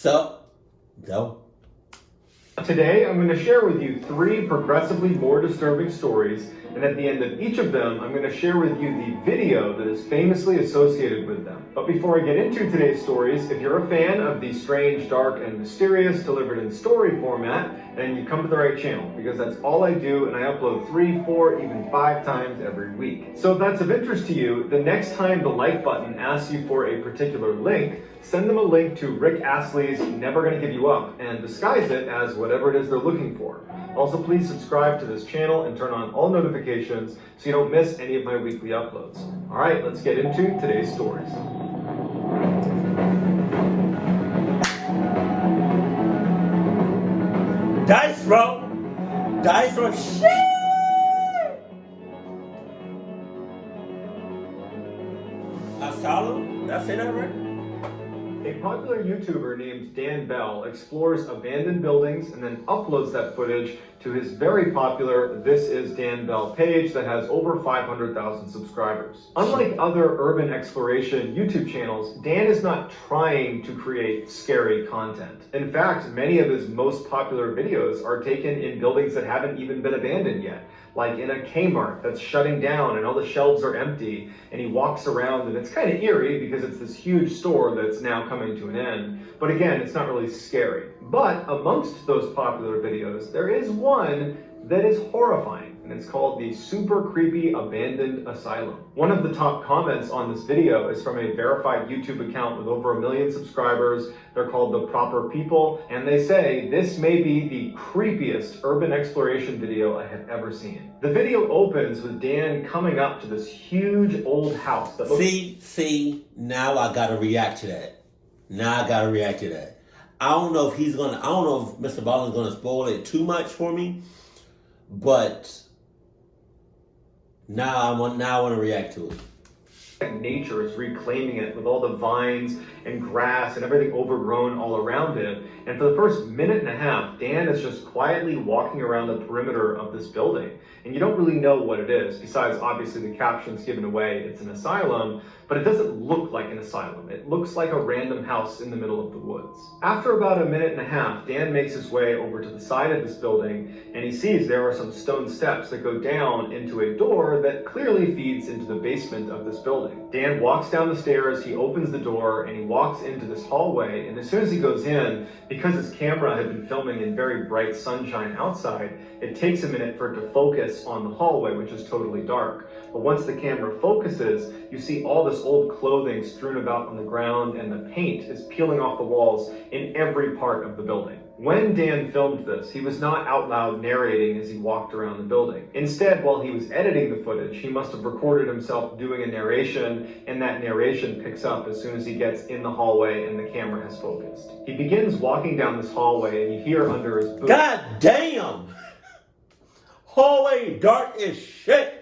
So, go. Today, I'm going to share with you 3 progressively more disturbing stories, and at the end of each of them, I'm going to share with you the video that is famously associated with them. But before I get into today's stories, if you're a fan of the strange, dark, and mysterious delivered in story format, then you come to the right channel, because that's all I do, and I upload 3, 4, even 5 times every week. So if that's of interest to you, the next time the like button asks you for a particular link, send them a link to Rick Astley's Never Gonna Give You Up and disguise it as whatever it is they're looking for. Also, please subscribe to this channel and turn on all notifications so you don't miss any of my weekly uploads. All right, let's get into today's stories. Dice roll. Dice roll. Shit. Asylum? Did I say that right? A popular YouTuber named Dan Bell explores abandoned buildings and then uploads that footage to his very popular This Is Dan Bell page that has over 500,000 subscribers. Unlike other urban exploration YouTube channels, Dan is not trying to create scary content. In fact, many of his most popular videos are taken in buildings that haven't even been abandoned yet, like in a Kmart that's shutting down and all the shelves are empty, and he walks around and it's kind of eerie because it's this huge store that's now coming to an end. But again, it's not really scary. But amongst those popular videos, there is one that is horrifying, and it's called the Super Creepy Abandoned Asylum. One of the top comments on this video is from a verified YouTube account with over 1 million subscribers. They're called The Proper People, and they say, "This may be the creepiest urban exploration video I have ever seen." The video opens with Dan coming up to this huge old house that looks... See, now I gotta react to that. I don't know if Mr. Ballen's gonna spoil it too much for me, but now I want to react to it. Nature is reclaiming it with all the vines and grass and everything overgrown all around it. And for the first minute and a half, Dan is just quietly walking around the perimeter of this building. And you don't really know what it is, besides obviously the captions given away, it's an asylum, but it doesn't look like an asylum. It looks like a random house in the middle of the woods. After about a minute and a half, Dan makes his way over to the side of this building, and he sees there are some stone steps that go down into a door that clearly feeds into the basement of this building. Dan walks down the stairs, he opens the door, and he walks into this hallway, and as soon as he goes in, because his camera had been filming in very bright sunshine outside, it takes a minute for it to focus on the hallway, which is totally dark. But once the camera focuses, you see all this old clothing strewn about on the ground, and the paint is peeling off the walls in every part of the building. When Dan filmed this, he was not out loud narrating as he walked around the building. Instead, while he was editing the footage, he must have recorded himself doing a narration, and that narration picks up as soon as he gets in the hallway and the camera has focused. He begins walking down this hallway, and you hear under his boots... God damn! Hallway dark as shit!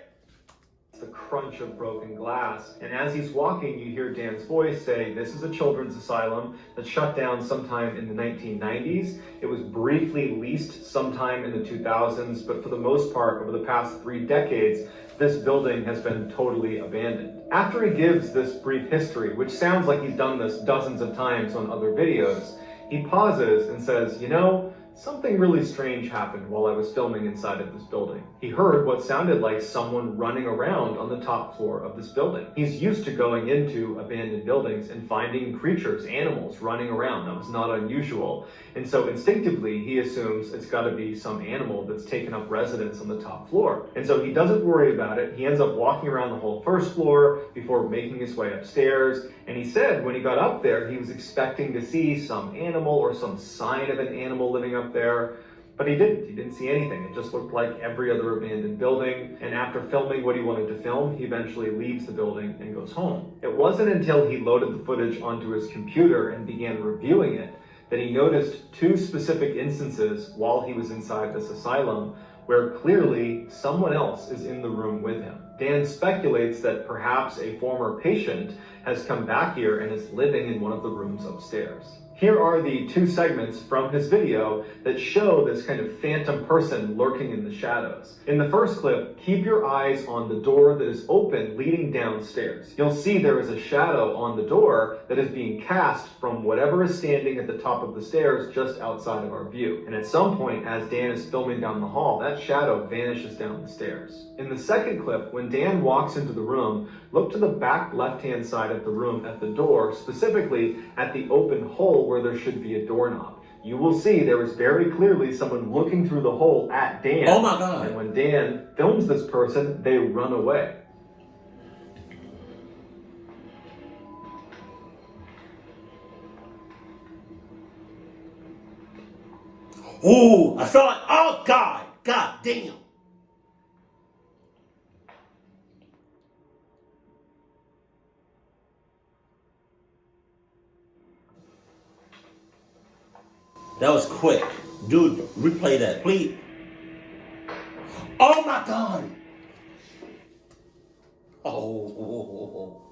The crunch of broken glass, and as he's walking, you hear Dan's voice say, "This is a children's asylum that shut down sometime in the 1990s. It was briefly leased sometime in the 2000s, but for the most part, over the past 3 decades, this building has been totally abandoned." After he gives this brief history, which sounds like he's done this dozens of times on other videos, he pauses and says, "You know, something really strange happened while I was filming inside of this building." He heard what sounded like someone running around on the top floor of this building. He's used to going into abandoned buildings and finding creatures, animals running around. That was not unusual. And so instinctively, he assumes it's got to be some animal that's taken up residence on the top floor. And so he doesn't worry about it. He ends up walking around the whole first floor before making his way upstairs. And he said when he got up there, he was expecting to see some animal or some sign of an animal living up there, but he didn't. He didn't see anything. It just looked like every other abandoned building, and after filming what he wanted to film, he eventually leaves the building and goes home. It wasn't until he loaded the footage onto his computer and began reviewing it that he noticed 2 specific instances while he was inside this asylum where clearly someone else is in the room with him. Dan speculates that perhaps a former patient has come back here and is living in one of the rooms upstairs. Here are the two segments from his video that show this kind of phantom person lurking in the shadows. In the first clip, keep your eyes on the door that is open leading downstairs. You'll see there is a shadow on the door that is being cast from whatever is standing at the top of the stairs just outside of our view. And at some point, as Dan is filming down the hall, that shadow vanishes down the stairs. In the second clip, when Dan walks into the room, look to the back left-hand side of the room at the door, specifically at the open hole where there should be a doorknob. You will see there is very clearly someone looking through the hole at Dan. Oh my God. And when Dan films this person, they run away. Oh, I saw it. Oh God. God damn. That was quick. Dude, replay that, please. Oh my God. Oh.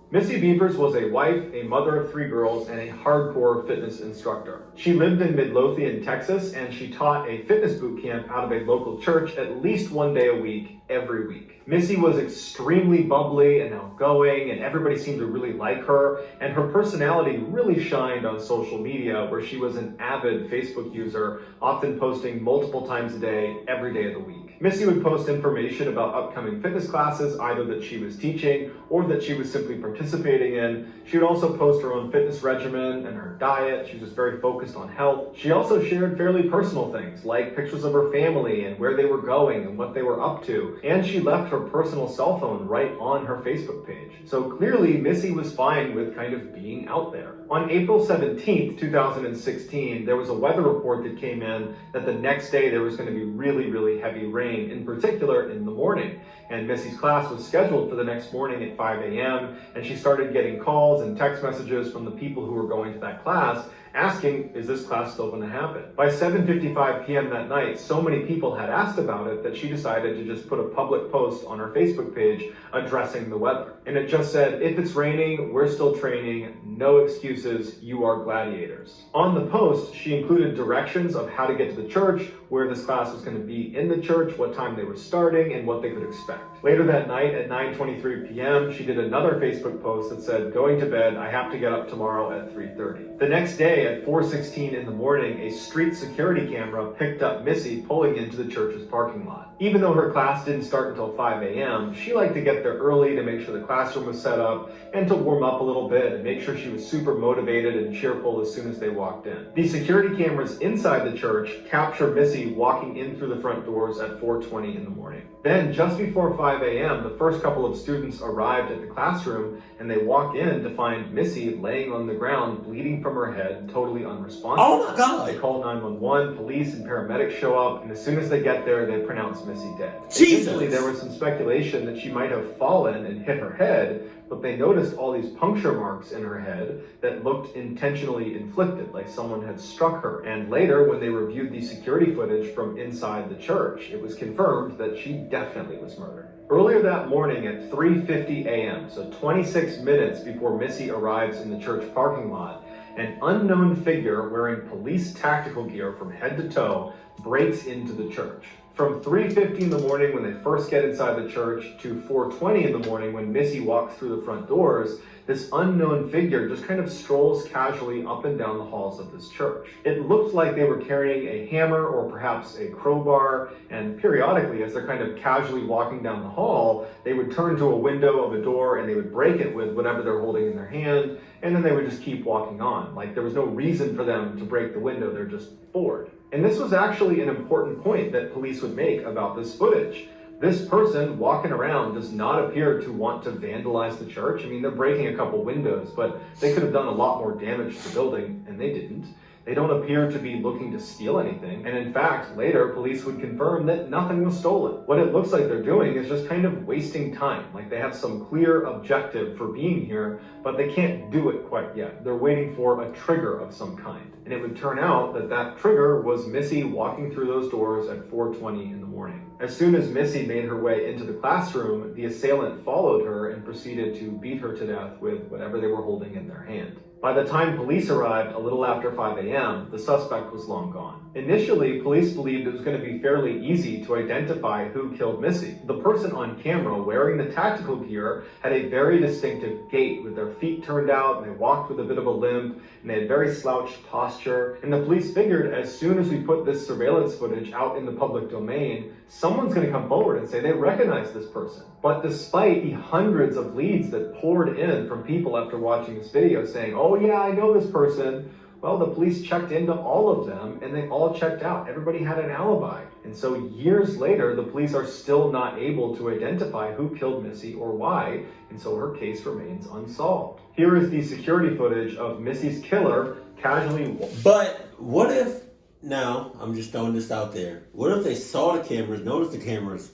Missy Beavers was a wife, a mother of 3 girls, and a hardcore fitness instructor. She lived in Midlothian, Texas, and she taught a fitness boot camp out of a local church at least one day a week, every week. Missy was extremely bubbly and outgoing, and everybody seemed to really like her, and her personality really shined on social media, where she was an avid Facebook user, often posting multiple times a day, every day of the week. Missy would post information about upcoming fitness classes, either that she was teaching or that she was simply participating in. She would also post her own fitness regimen and her diet. She was very focused on health. She also shared fairly personal things, like pictures of her family and where they were going and what they were up to. And she left her personal cell phone right on her Facebook page. So clearly, Missy was fine with kind of being out there. On April 17th, 2016, there was a weather report that came in that the next day there was going to be really, really heavy rain, in particular in the morning. And Missy's class was scheduled for the next morning at 5 a.m. and she started getting calls and text messages from the people who were going to that class asking, is this class still going to happen? By 7:55 p.m. that night, so many people had asked about it that she decided to just put a public post on her Facebook page addressing the weather. And it just said, if it's raining, we're still training, no excuses, you are gladiators. On the post, she included directions of how to get to the church, where this class was going to be in the church, what time they were starting, and what they could expect. Later that night at 9:23 p.m., she did another Facebook post that said, going to bed, I have to get up tomorrow at 3:30. The next day at 4:16 in the morning, a street security camera picked up Missy pulling into the church's parking lot. Even though her class didn't start until 5 a.m., she liked to get there early to make sure the classroom was set up and to warm up a little bit and make sure she was super motivated and cheerful as soon as they walked in. The security cameras inside the church captured Missy walking in through the front doors at 4:20 in the morning. Then, just before 5 a.m., the first couple of students arrived at the classroom and they walk in to find Missy laying on the ground, bleeding from her head, totally unresponsive. Oh my God. They call 911, police and paramedics show up, and as soon as they get there, they pronounce Missy dead. Jesus. Initially, there was some speculation that she might have fallen and hit her head, but they noticed all these puncture marks in her head that looked intentionally inflicted, like someone had struck her. And later, when they reviewed the security footage from inside the church, it was confirmed that she definitely was murdered. Earlier that morning at 3:50 a.m., so 26 minutes before Missy arrives in the church parking lot, an unknown figure wearing police tactical gear from head to toe breaks into the church. From 3:50 in the morning when they first get inside the church to 4:20 in the morning when Missy walks through the front doors, this unknown figure just kind of strolls casually up and down the halls of this church. It looked like they were carrying a hammer or perhaps a crowbar, and periodically, as they're kind of casually walking down the hall, they would turn to a window of a door and they would break it with whatever they're holding in their hand, and then they would just keep walking on. Like there was no reason for them to break the window, they're just bored. And this was actually an important point that police would make about this footage. This person walking around does not appear to want to vandalize the church. I mean, they're breaking a couple windows, but they could have done a lot more damage to the building, and they didn't. They don't appear to be looking to steal anything. And in fact, later, police would confirm that nothing was stolen. What it looks like they're doing is just kind of wasting time. Like they have some clear objective for being here, but they can't do it quite yet. They're waiting for a trigger of some kind. And it would turn out that that trigger was Missy walking through those doors at 4:20 in the morning. morning. As soon as Missy made her way into the classroom, the assailant followed her and proceeded to beat her to death with whatever they were holding in their hand. By the time police arrived a little after 5 a.m., the suspect was long gone. Initially, police believed it was going to be fairly easy to identify who killed Missy. The person on camera wearing the tactical gear had a very distinctive gait with their feet turned out, and they walked with a bit of a limp, and they had very slouched posture. And the police figured as soon as we put this surveillance footage out in the public domain, someone's going to come forward and say they recognize this person. But despite the hundreds of leads that poured in from people after watching this video saying, oh yeah, I know this person, well, the police checked into all of them and they all checked out. Everybody had an alibi. And so years later, the police are still not able to identify who killed Missy or why, and so her case remains unsolved. Here is the security footage of Missy's killer casually... But what if, now, I'm just throwing this out there, what if they saw the cameras, noticed the cameras,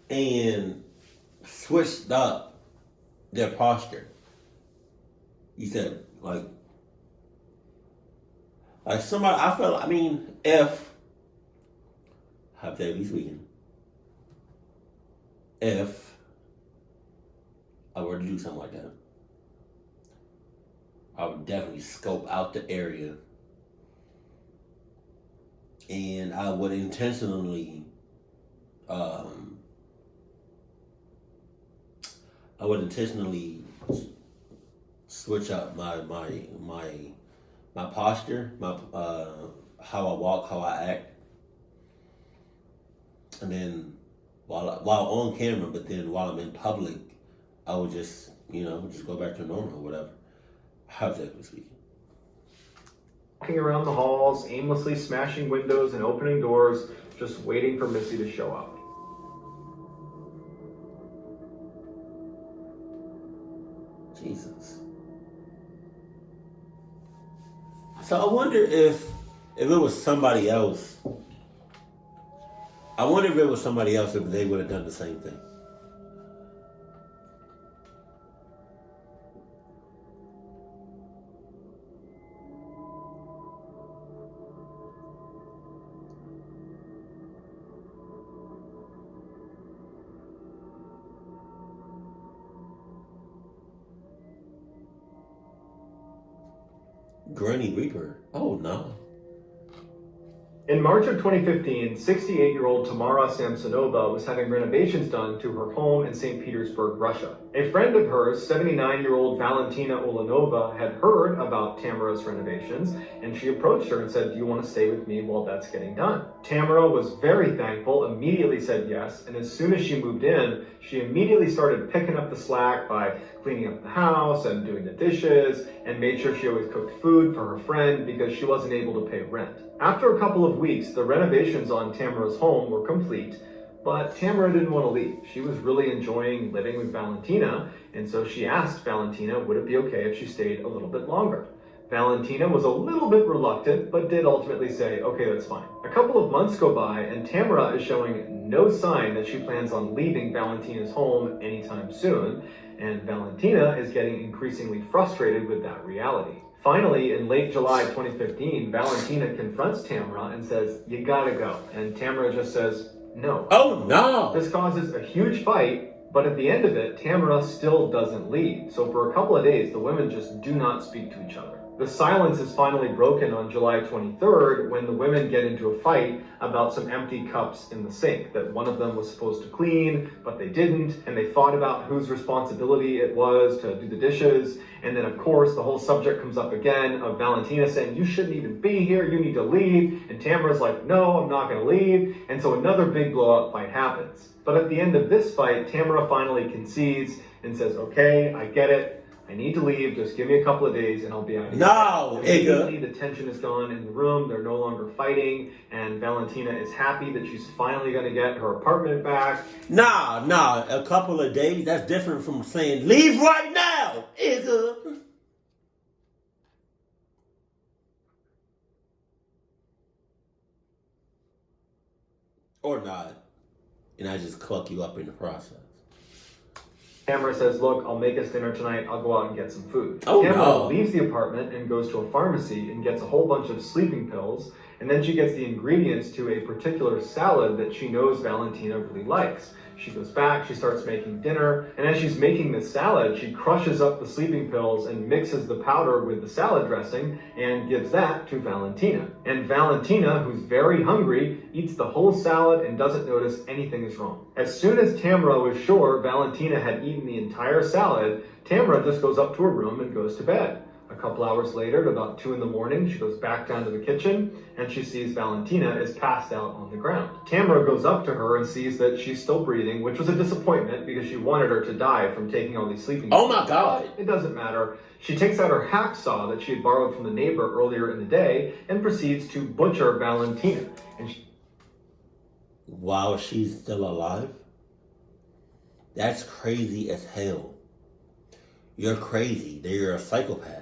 and switched up their posture? You said, like somebody, if, hypothetically speaking, if I were to do something like that, I would definitely scope out the area, and I would intentionally, switch up my posture, how I walk, how I act, and then while on camera, but then while I'm in public, I would just go back to normal or whatever. Hypothetically speaking. Walking around the halls, aimlessly smashing windows and opening doors, just waiting for Missy to show up. Jesus. So I wonder if it was somebody else. I wonder if it was somebody else, if they would have done the same thing. Granny Reaper. Oh no. In March of 2015, 68-year-old Tamara Samsonova was having renovations done to her home in St. Petersburg, Russia. A friend of hers, 79-year-old Valentina Ulanova, had heard about Tamara's renovations, and she approached her and said, do you want to stay with me while that's getting done? Tamara was very thankful, immediately said yes, and as soon as she moved in, she immediately started picking up the slack by cleaning up the house and doing the dishes, and made sure she always cooked food for her friend because she wasn't able to pay rent. After a couple of weeks, the renovations on Tamara's home were complete, but Tamara didn't want to leave. She was really enjoying living with Valentina, and so she asked Valentina would it be okay if she stayed a little bit longer. Valentina was a little bit reluctant, but did ultimately say, okay, that's fine. A couple of months go by, and Tamara is showing no sign that she plans on leaving Valentina's home anytime soon, and Valentina is getting increasingly frustrated with that reality. Finally, in late July 2015, Valentina confronts Tamara and says, you gotta go. And Tamara just says, no. Oh no! This causes a huge fight, but at the end of it, Tamara still doesn't leave. So for a couple of days, the women just do not speak to each other. The silence is finally broken on July 23rd when the women get into a fight about some empty cups in the sink that one of them was supposed to clean, but they didn't, and they fought about whose responsibility it was to do the dishes. And then, of course, the whole subject comes up again of Valentina saying, you shouldn't even be here, you need to leave. And Tamara's like, no, I'm not going to leave. And so another big blowout fight happens. But at the end of this fight, Tamara finally concedes and says, okay, I get it. I need to leave. Just give me a couple of days and I'll be out of here. No, immediately the tension is gone in the room. They're no longer fighting, and Valentina is happy that she's finally going to get her apartment back. Nah. A couple of days. That's different from saying leave right now, Igga. Or not, and I just cluck you up in the process. Tamara says, look, I'll make us dinner tonight. I'll go out and get some food. Oh, Tamara no. leaves the apartment and goes to a pharmacy and gets a whole bunch of sleeping pills And then she gets the ingredients to a particular salad that she knows Valentina really likes. She goes back, she starts making dinner, and as she's making this salad, she crushes up the sleeping pills and mixes the powder with the salad dressing and gives that to Valentina. And Valentina, who's very hungry, eats the whole salad and doesn't notice anything is wrong. As soon as Tamara was sure Valentina had eaten the entire salad, Tamara just goes up to her room and goes to bed. A couple hours later, at about 2 in the morning, she goes back down to the kitchen and she sees Valentina is passed out on the ground. Tamara goes up to her and sees that she's still breathing, which was a disappointment because she wanted her to die from taking all these sleeping pills. Oh my God. It doesn't matter. She takes out her hacksaw that she had borrowed from the neighbor earlier in the day and proceeds to butcher Valentina. While she's still alive? That's crazy as hell. You're crazy. You're a psychopath.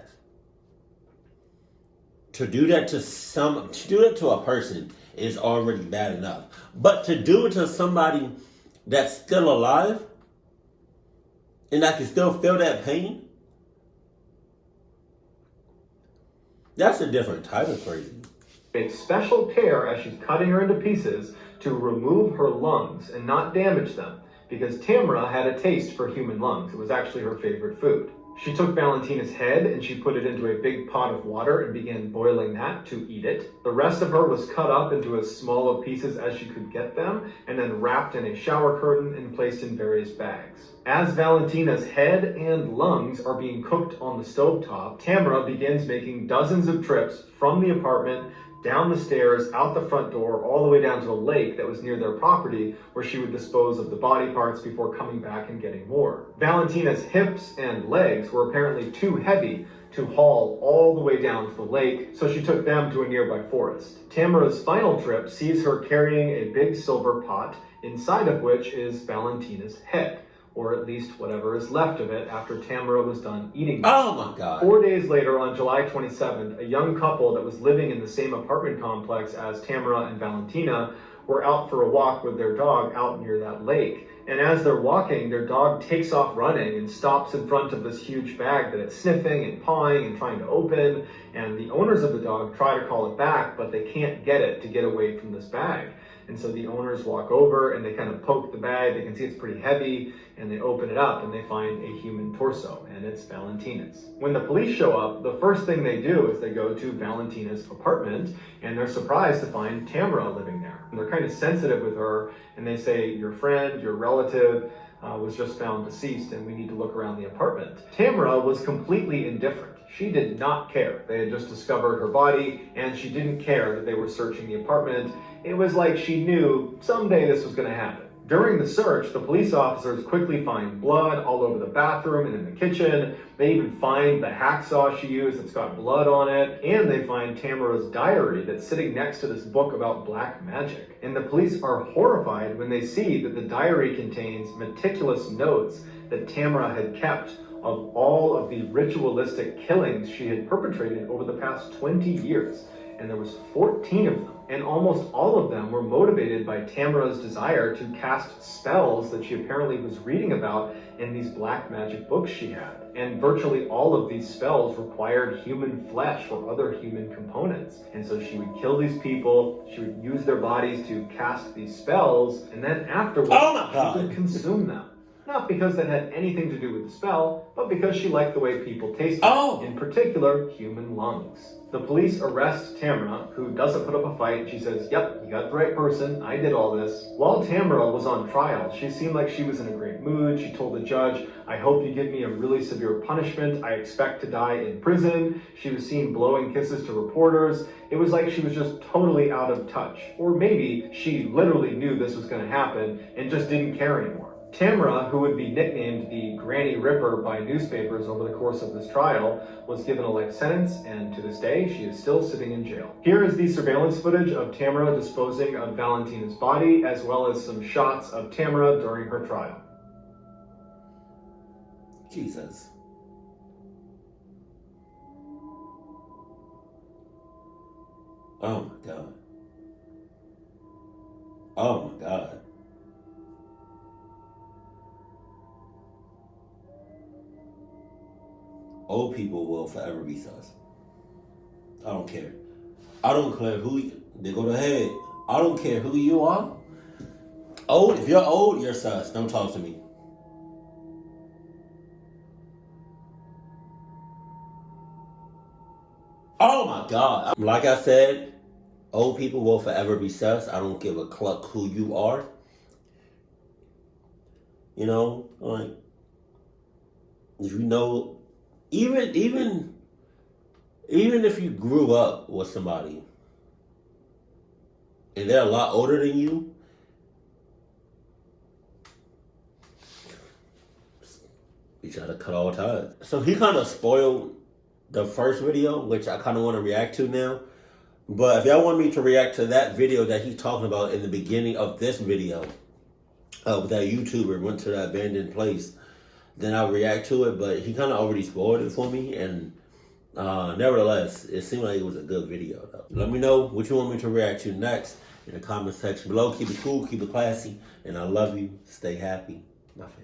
To do that to a person is already bad enough. But to do it to somebody that's still alive and that can still feel that pain, that's a different type of crazy. Takes special care as she's cutting her into pieces to remove her lungs and not damage them, because Tamara had a taste for human lungs. It was actually her favorite food. She took Valentina's head and she put it into a big pot of water and began boiling that to eat it. The rest of her was cut up into as small of pieces as she could get them and then wrapped in a shower curtain and placed in various bags. As Valentina's head and lungs are being cooked on the stovetop, Tamara begins making dozens of trips from the apartment down the stairs, out the front door, all the way down to a lake that was near their property where she would dispose of the body parts before coming back and getting more. Valentina's hips and legs were apparently too heavy to haul all the way down to the lake, so she took them to a nearby forest. Tamara's final trip sees her carrying a big silver pot, inside of which is Valentina's head, or at least whatever is left of it after Tamara was done eating it. Oh my God. 4 days later, on July 27th, a young couple that was living in the same apartment complex as Tamara and Valentina were out for a walk with their dog out near that lake. And as they're walking, their dog takes off running and stops in front of this huge bag that it's sniffing and pawing and trying to open. And the owners of the dog try to call it back, but they can't get it to get away from this bag. And so the owners walk over and they kind of poke the bag. They can see it's pretty heavy, and they open it up and they find a human torso, and it's Valentina's. When the police show up, the first thing they do is they go to Valentina's apartment, and they're surprised to find Tamara living there. And they're kind of sensitive with her, and they say, your friend, your relative, was just found deceased, and we need to look around the apartment. Tamara was completely indifferent. She did not care. They had just discovered her body, and she didn't care that they were searching the apartment. It was like she knew someday this was going to happen. During the search, the police officers quickly find blood all over the bathroom and in the kitchen. They even find the hacksaw she used that's got blood on it. And they find Tamara's diary that's sitting next to this book about black magic. And the police are horrified when they see that the diary contains meticulous notes that Tamara had kept of all of the ritualistic killings she had perpetrated over the past 20 years. And there was 14 of them. And almost all of them were motivated by Tamara's desire to cast spells that she apparently was reading about in these black magic books she had. And virtually all of these spells required human flesh or other human components. And so she would kill these people, she would use their bodies to cast these spells, and then afterwards she would consume them. Not because that had anything to do with the spell, but because she liked the way people tasted, in particular, human lungs. The police arrest Tamara, who doesn't put up a fight. She says, yep, you got the right person. I did all this. While Tamara was on trial, she seemed like she was in a great mood. She told the judge, I hope you give me a really severe punishment. I expect to die in prison. She was seen blowing kisses to reporters. It was like she was just totally out of touch. Or maybe she literally knew this was going to happen and just didn't care anymore. Tamara, who would be nicknamed the Granny Ripper by newspapers over the course of this trial, was given a life sentence, and to this day, she is still sitting in jail. Here is the surveillance footage of Tamara disposing of Valentina's body, as well as some shots of Tamara during her trial. Jesus. Oh my God. Oh my God. Old people will forever be sus. I don't care. I don't care who They go to head. I don't care who you are. Old, if you're old, you're sus. Don't talk to me. Oh my God. Like I said, old people will forever be sus. I don't give a cluck who you are. You know, like, if you know, even if you grew up with somebody and they're a lot older than you, you try to cut all ties. So he kind of spoiled the first video, which I kind of want to react to now. But if y'all want me to react to that video that he's talking about in the beginning of this video, that YouTuber went to the abandoned place, then I'll react to it. But he kind of already spoiled it for me, and nevertheless, it seemed like it was a good video, though. Let me know what you want me to react to next in the comment section below. Keep it cool, keep it classy, and I love you. Stay happy, my fam.